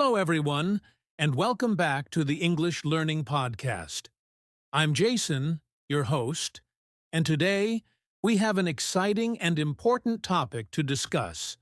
Hello, everyone, and welcome back to the English Learning Podcast. I'm Jason, your host, and today we have an exciting and important topic to discuss.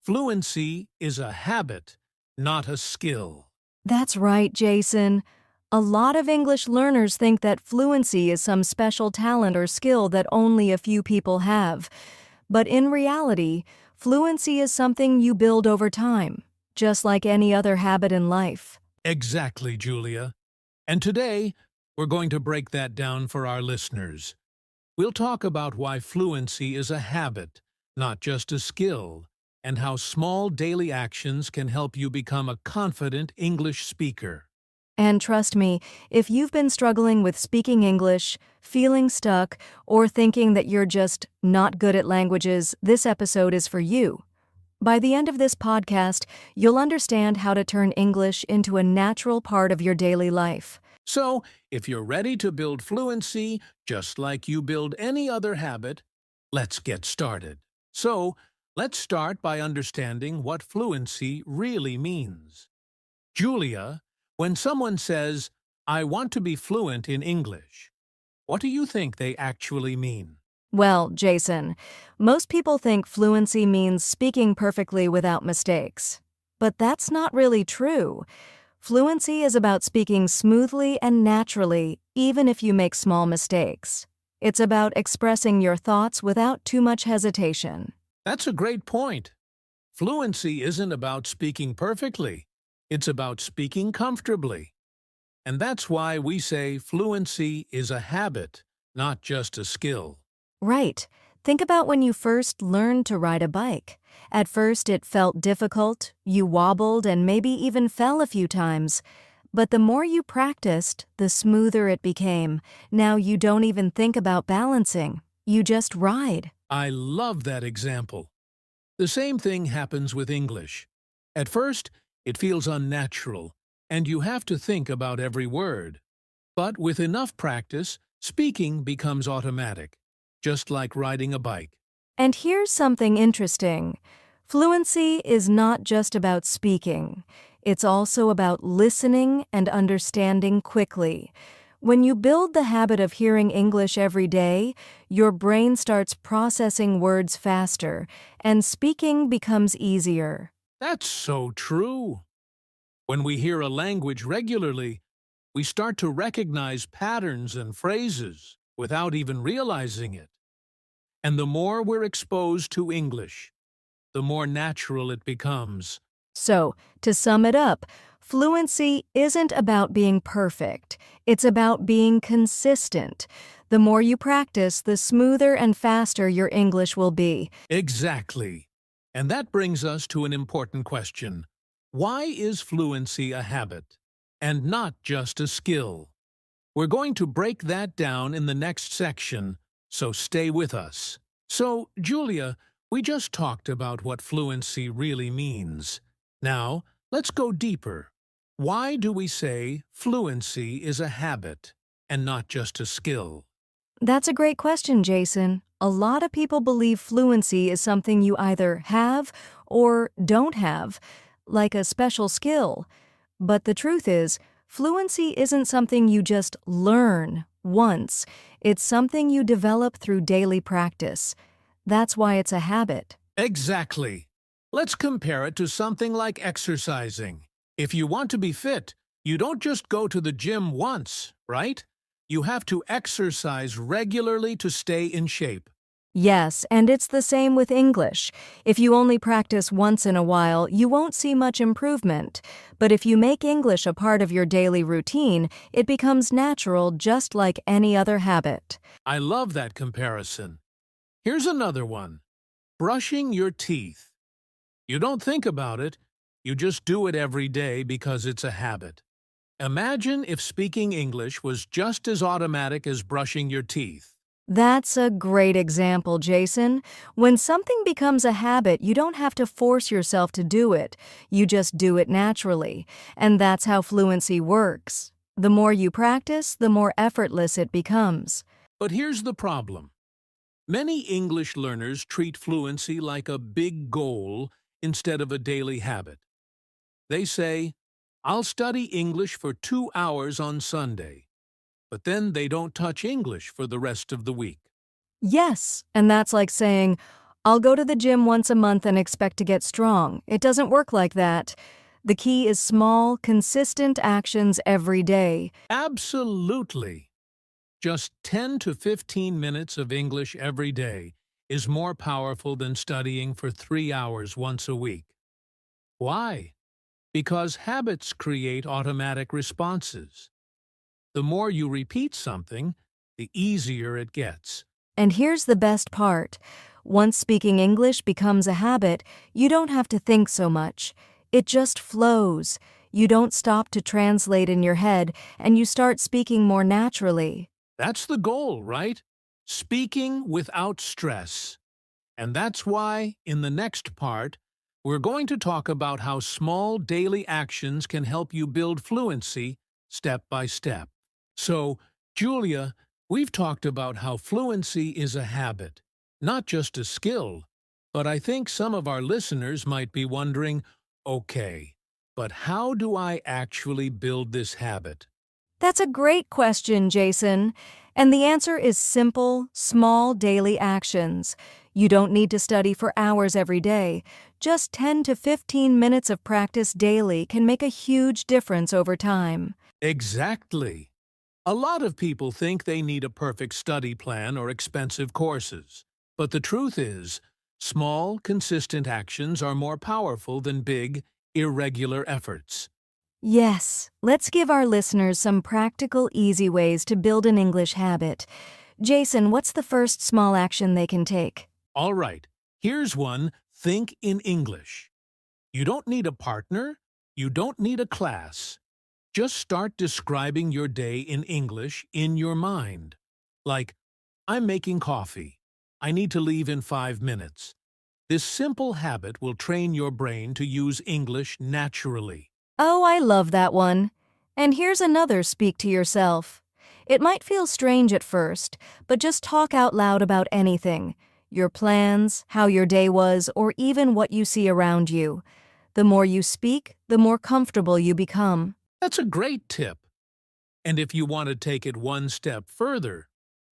Fluency is a habit, not a skill. That's right, Jason. A lot of English learners think that fluency is some special talent or skill that only a few people have. But in reality, fluency is something you build over time, just like any other habit in life. Exactly, Julia. And today, we're going to break that down for our listeners. We'll talk about why fluency is a habit, not just a skill, and how small daily actions can help you become a confident English speaker. And trust me, if you've been struggling with speaking English, feeling stuck, or thinking that you're just not good at languages, this episode is for you. By the end of this podcast, you'll understand how to turn English into a natural part of your daily life. So, if you're ready to build fluency, just like you build any other habit, let's get started. So, let's start by understanding what fluency really means. Julia, when someone says, "I want to be fluent in English," what do you think they actually mean? Well, Jason, most people think fluency means speaking perfectly without mistakes. But that's not really true. Fluency is about speaking smoothly and naturally, even if you make small mistakes. It's about expressing your thoughts without too much hesitation. That's a great point. Fluency isn't about speaking perfectly. It's about speaking comfortably. And that's why we say fluency is a habit, not just a skill. Right. Think about when you first learned to ride a bike. At first, it felt difficult, you wobbled and maybe even fell a few times. But the more you practiced, the smoother it became. Now you don't even think about balancing. You just ride. I love that example. The same thing happens with English. At first, it feels unnatural, and you have to think about every word. But with enough practice, speaking becomes automatic, just like riding a bike. And here's something interesting. Fluency is not just about speaking. It's also about listening and understanding quickly. When you build the habit of hearing English every day, your brain starts processing words faster, and speaking becomes easier. That's so true. When we hear a language regularly, we start to recognize patterns and phrases without even realizing it. And the more we're exposed to English, the more natural it becomes. So, to sum it up, fluency isn't about being perfect. It's about being consistent. The more you practice, the smoother and faster your English will be. Exactly. And that brings us to an important question. Why is fluency a habit, and not just a skill? We're going to break that down in the next section, so stay with us. So, Julia, we just talked about what fluency really means. Now, let's go deeper. Why do we say fluency is a habit, and not just a skill? That's a great question, Jason. A lot of people believe fluency is something you either have or don't have, like a special skill. But the truth is, fluency isn't something you just learn once. It's something you develop through daily practice. That's why it's a habit. Exactly. Let's compare it to something like exercising. If you want to be fit, you don't just go to the gym once, right? You have to exercise regularly to stay in shape. Yes, and it's the same with English. If you only practice once in a while, you won't see much improvement. But if you make English a part of your daily routine, it becomes natural just like any other habit. I love that comparison. Here's another one. Brushing your teeth. You don't think about it, you just do it every day because it's a habit. Imagine if speaking English was just as automatic as brushing your teeth. That's a great example, Jason. When something becomes a habit, you don't have to force yourself to do it. You just do it naturally. And that's how fluency works. The more you practice, the more effortless it becomes. But here's the problem. Many English learners treat fluency like a big goal instead of a daily habit. They say, "I'll study English for 2 hours on Sunday," but then they don't touch English for the rest of the week. Yes, and that's like saying, I'll go to the gym once a month and expect to get strong. It doesn't work like that. The key is small, consistent actions every day. Absolutely. Just 10 to 15 minutes of English every day is more powerful than studying for 3 hours once a week. Why? Because habits create automatic responses. The more you repeat something, the easier it gets. And here's the best part. Once speaking English becomes a habit, you don't have to think so much. It just flows. You don't stop to translate in your head, and you start speaking more naturally. That's the goal, right? Speaking without stress. And that's why, in the next part, we're going to talk about how small daily actions can help you build fluency step by step. So, Julia, we've talked about how fluency is a habit, not just a skill. But I think some of our listeners might be wondering, okay, but how do I actually build this habit? That's a great question, Jason. And the answer is simple, small daily actions. You don't need to study for hours every day. Just 10 to 15 minutes of practice daily can make a huge difference over time. Exactly. A lot of people think they need a perfect study plan or expensive courses. But the truth is, small, consistent actions are more powerful than big, irregular efforts. Yes, let's give our listeners some practical, easy ways to build an English habit. Jason, what's the first small action they can take? All right, here's one: think in English. You don't need a partner. You don't need a class. Just start describing your day in English in your mind. Like, I'm making coffee. I need to leave in 5 minutes. This simple habit will train your brain to use English naturally. Oh, I love that one. And here's another speak to yourself. It might feel strange at first, but just talk out loud about anything. Your plans, how your day was, or even what you see around you. The more you speak, the more comfortable you become. That's a great tip. And if you want to take it one step further,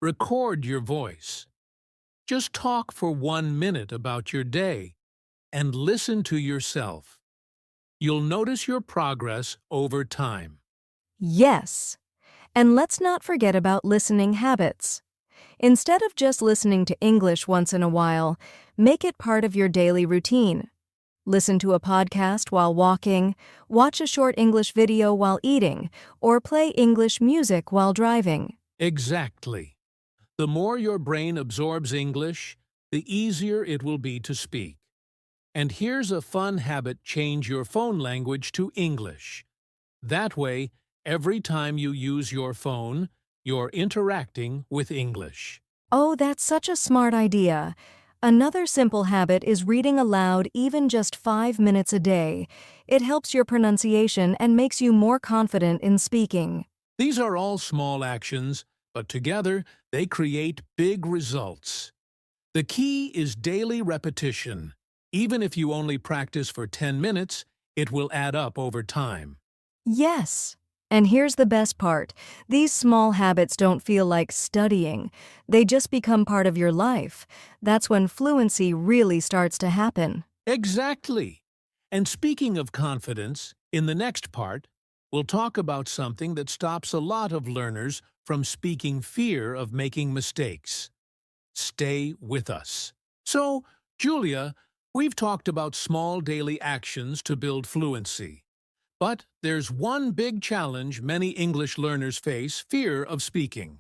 record your voice. Just talk for 1 minute about your day and listen to yourself. You'll notice your progress over time. Yes. And let's not forget about listening habits. Instead of just listening to English once in a while, make it part of your daily routine. Listen to a podcast while walking, watch a short English video while eating, or play English music while driving. Exactly. The more your brain absorbs English, the easier it will be to speak. And here's a fun habit: change your phone language to English. That way, every time you use your phone, you're interacting with English. Oh, that's such a smart idea. Another simple habit is reading aloud even just 5 minutes a day. It helps your pronunciation and makes you more confident in speaking. These are all small actions, but together they create big results. The key is daily repetition. Even if you only practice for 10 minutes, it will add up over time. Yes. And here's the best part. These small habits don't feel like studying. They just become part of your life. That's when fluency really starts to happen. Exactly. And speaking of confidence, in the next part, we'll talk about something that stops a lot of learners from speaking: fear of making mistakes. Stay with us. So, Julia, we've talked about small daily actions to build fluency. But there's one big challenge many English learners face: fear of speaking.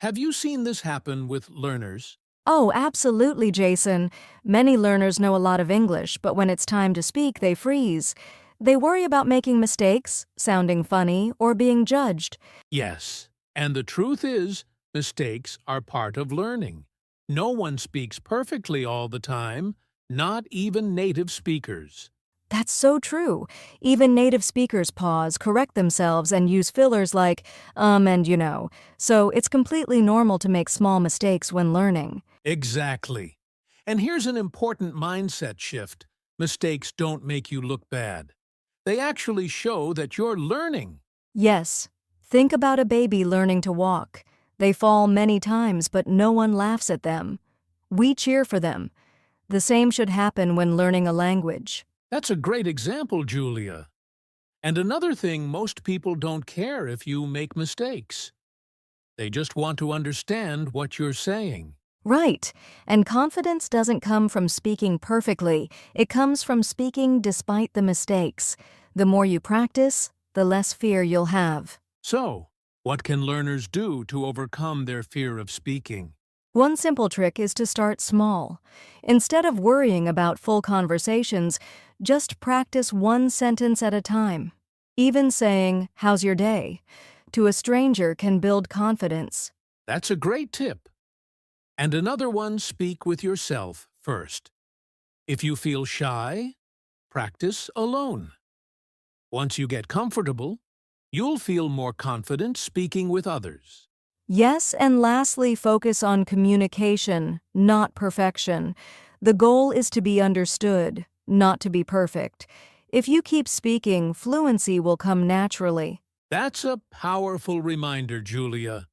Have you seen this happen with learners? Oh, absolutely, Jason. Many learners know a lot of English, but when it's time to speak, they freeze. They worry about making mistakes, sounding funny, or being judged. Yes. And the truth is, mistakes are part of learning. No one speaks perfectly all the time, not even native speakers. That's so true. Even native speakers pause, correct themselves, and use fillers like, and you know. So it's completely normal to make small mistakes when learning. Exactly. And here's an important mindset shift: mistakes don't make you look bad. They actually show that you're learning. Yes. Think about a baby learning to walk. They fall many times, but no one laughs at them. We cheer for them. The same should happen when learning a language. That's a great example, Julia. And another thing, most people don't care if you make mistakes. They just want to understand what you're saying. Right. And confidence doesn't come from speaking perfectly. It comes from speaking despite the mistakes. The more you practice, the less fear you'll have. So, what can learners do to overcome their fear of speaking? One simple trick is to start small. Instead of worrying about full conversations, just practice one sentence at a time. Even saying, "How's your day?" to a stranger can build confidence. That's a great tip. And another one, speak with yourself first. If you feel shy, practice alone. Once you get comfortable, you'll feel more confident speaking with others. Yes, and lastly, focus on communication, not perfection. The goal is to be understood, not to be perfect. If you keep speaking, fluency will come naturally. That's a powerful reminder, Julia.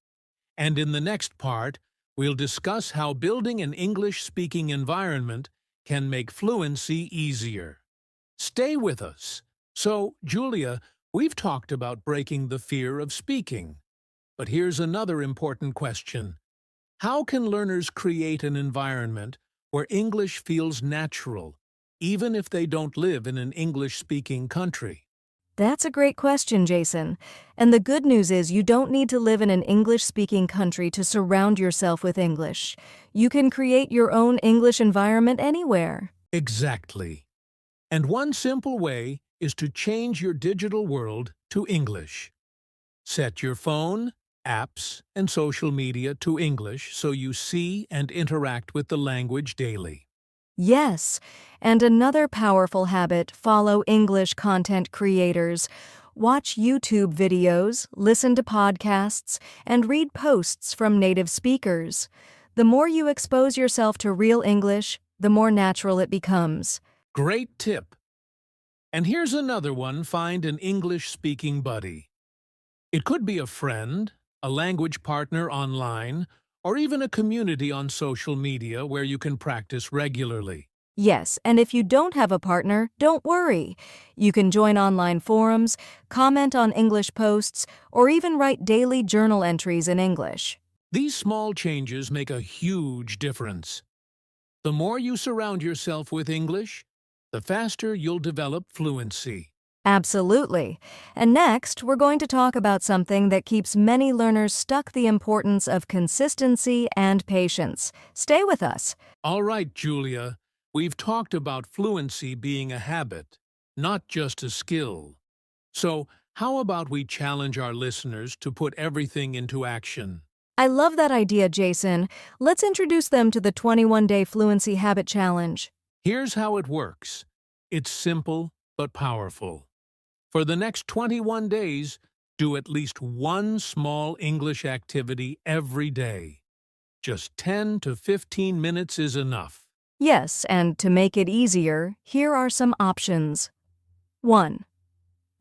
And in the next part, we'll discuss how building an English-speaking environment can make fluency easier. Stay with us. So, Julia, we've talked about breaking the fear of speaking. But here's another important question. How can learners create an environment where English feels natural, even if they don't live in an English-speaking country? That's a great question, Jason. And the good news is you don't need to live in an English-speaking country to surround yourself with English. You can create your own English environment anywhere. Exactly. And one simple way is to change your digital world to English. Set your phone, apps, and social media to English so you see and interact with the language daily. Yes, and another powerful habit, follow English content creators. Watch YouTube videos, listen to podcasts, and read posts from native speakers. The more you expose yourself to real English, the more natural it becomes. Great tip. And here's another one, find an English-speaking buddy. It could be a friend, a language partner online, or even a community on social media where you can practice regularly. Yes, and if you don't have a partner, don't worry. You can join online forums, comment on English posts, or even write daily journal entries in English. These small changes make a huge difference. The more you surround yourself with English, the faster you'll develop fluency. Absolutely. And next, we're going to talk about something that keeps many learners stuck: the importance of consistency and patience. Stay with us. All right, Julia, we've talked about fluency being a habit, not just a skill. So, how about we challenge our listeners to put everything into action? I love that idea, Jason. Let's introduce them to the 21-day Fluency Habit Challenge. Here's how it works. It's simple but powerful. For the next 21 days, do at least one small English activity every day. Just 10 to 15 minutes is enough. Yes, and to make it easier, here are some options. 1.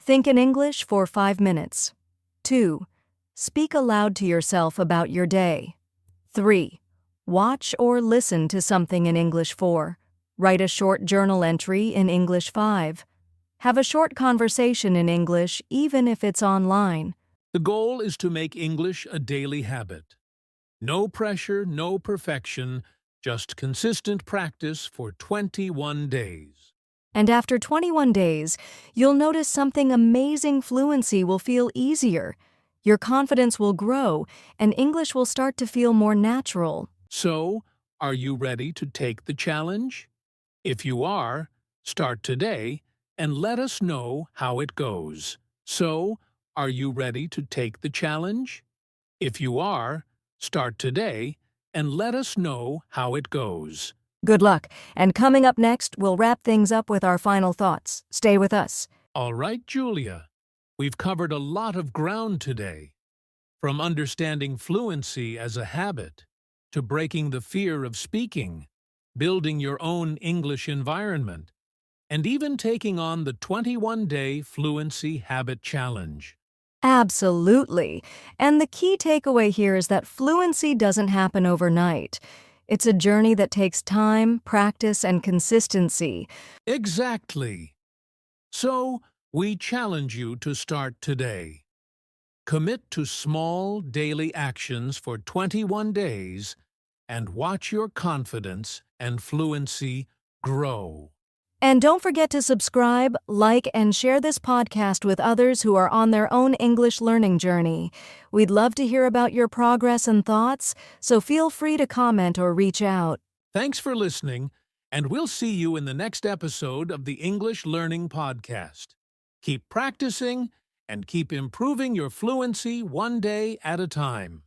Think in English for 5 minutes. 2. Speak aloud to yourself about your day. 3. Watch or listen to something in English 4. Write a short journal entry in English 5. Have a short conversation in English, even if it's online. The goal is to make English a daily habit. No pressure, no perfection, just consistent practice for 21 days. And after 21 days, you'll notice something amazing: fluency will feel easier. Your confidence will grow, and English will start to feel more natural. So, are you ready to take the challenge? If you are, start today and let us know how it goes. So, are you ready to take the challenge? If you are, start today and let us know how it goes. Good luck, and coming up next, we'll wrap things up with our final thoughts. Stay with us. All right, Julia. We've covered a lot of ground today. From understanding fluency as a habit, to breaking the fear of speaking, building your own English environment, and even taking on the 21-day Fluency Habit Challenge. Absolutely. And the key takeaway here is that fluency doesn't happen overnight. It's a journey that takes time, practice, and consistency. Exactly. So, we challenge you to start today. Commit to small daily actions for 21 days and watch your confidence and fluency grow. And don't forget to subscribe, like, and share this podcast with others who are on their own English learning journey. We'd love to hear about your progress and thoughts, so feel free to comment or reach out. Thanks for listening, and we'll see you in the next episode of the English Learning Podcast. Keep practicing and keep improving your fluency one day at a time.